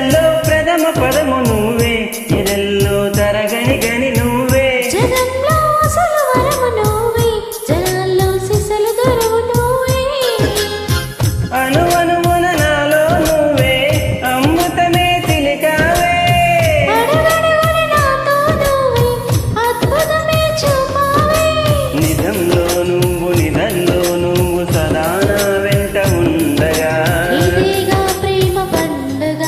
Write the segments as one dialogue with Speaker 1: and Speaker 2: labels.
Speaker 1: పదాల్లో ప్రథమ పదము నువ్వే, ఎదల్లో తరగని గని నువ్వే,
Speaker 2: జనంలో అసలు వరము నువ్వే, జనాల్లో సిసలు దొరవు నువ్వే,
Speaker 1: అను అనువున నాలో నువ్వే, అమృతమే చిలికావే,
Speaker 2: అడుగడుగున నాతో నువ్వే, అద్భుతమే చూపావే,
Speaker 1: నిజంలో నువ్వు నిధంలో నువ్వు సదా నా వెంట ఉండగా,
Speaker 2: ఇదేగా ప్రేమ పండుగ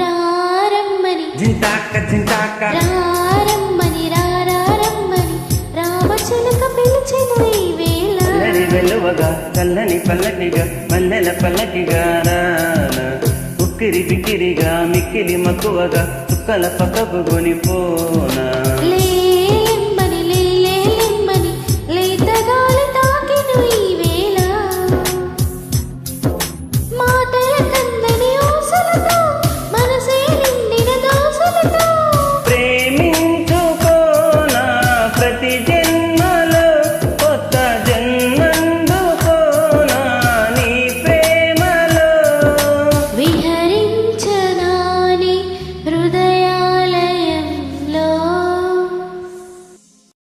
Speaker 2: రారమ్మని
Speaker 1: జింతాక జింతాక
Speaker 2: రారమ్మని రారమ్మని రామచిలుక పిలిచెను ఈ వేళ,
Speaker 1: చల్లని వెలువగా చల్లని పల్లకిగా మల్లెల పల్లకిగా రానా, ఉక్కిరి బిక్కిరిగా మిక్కిలి మక్కువగా చుక్కల పక్కకు కొనిపోనా.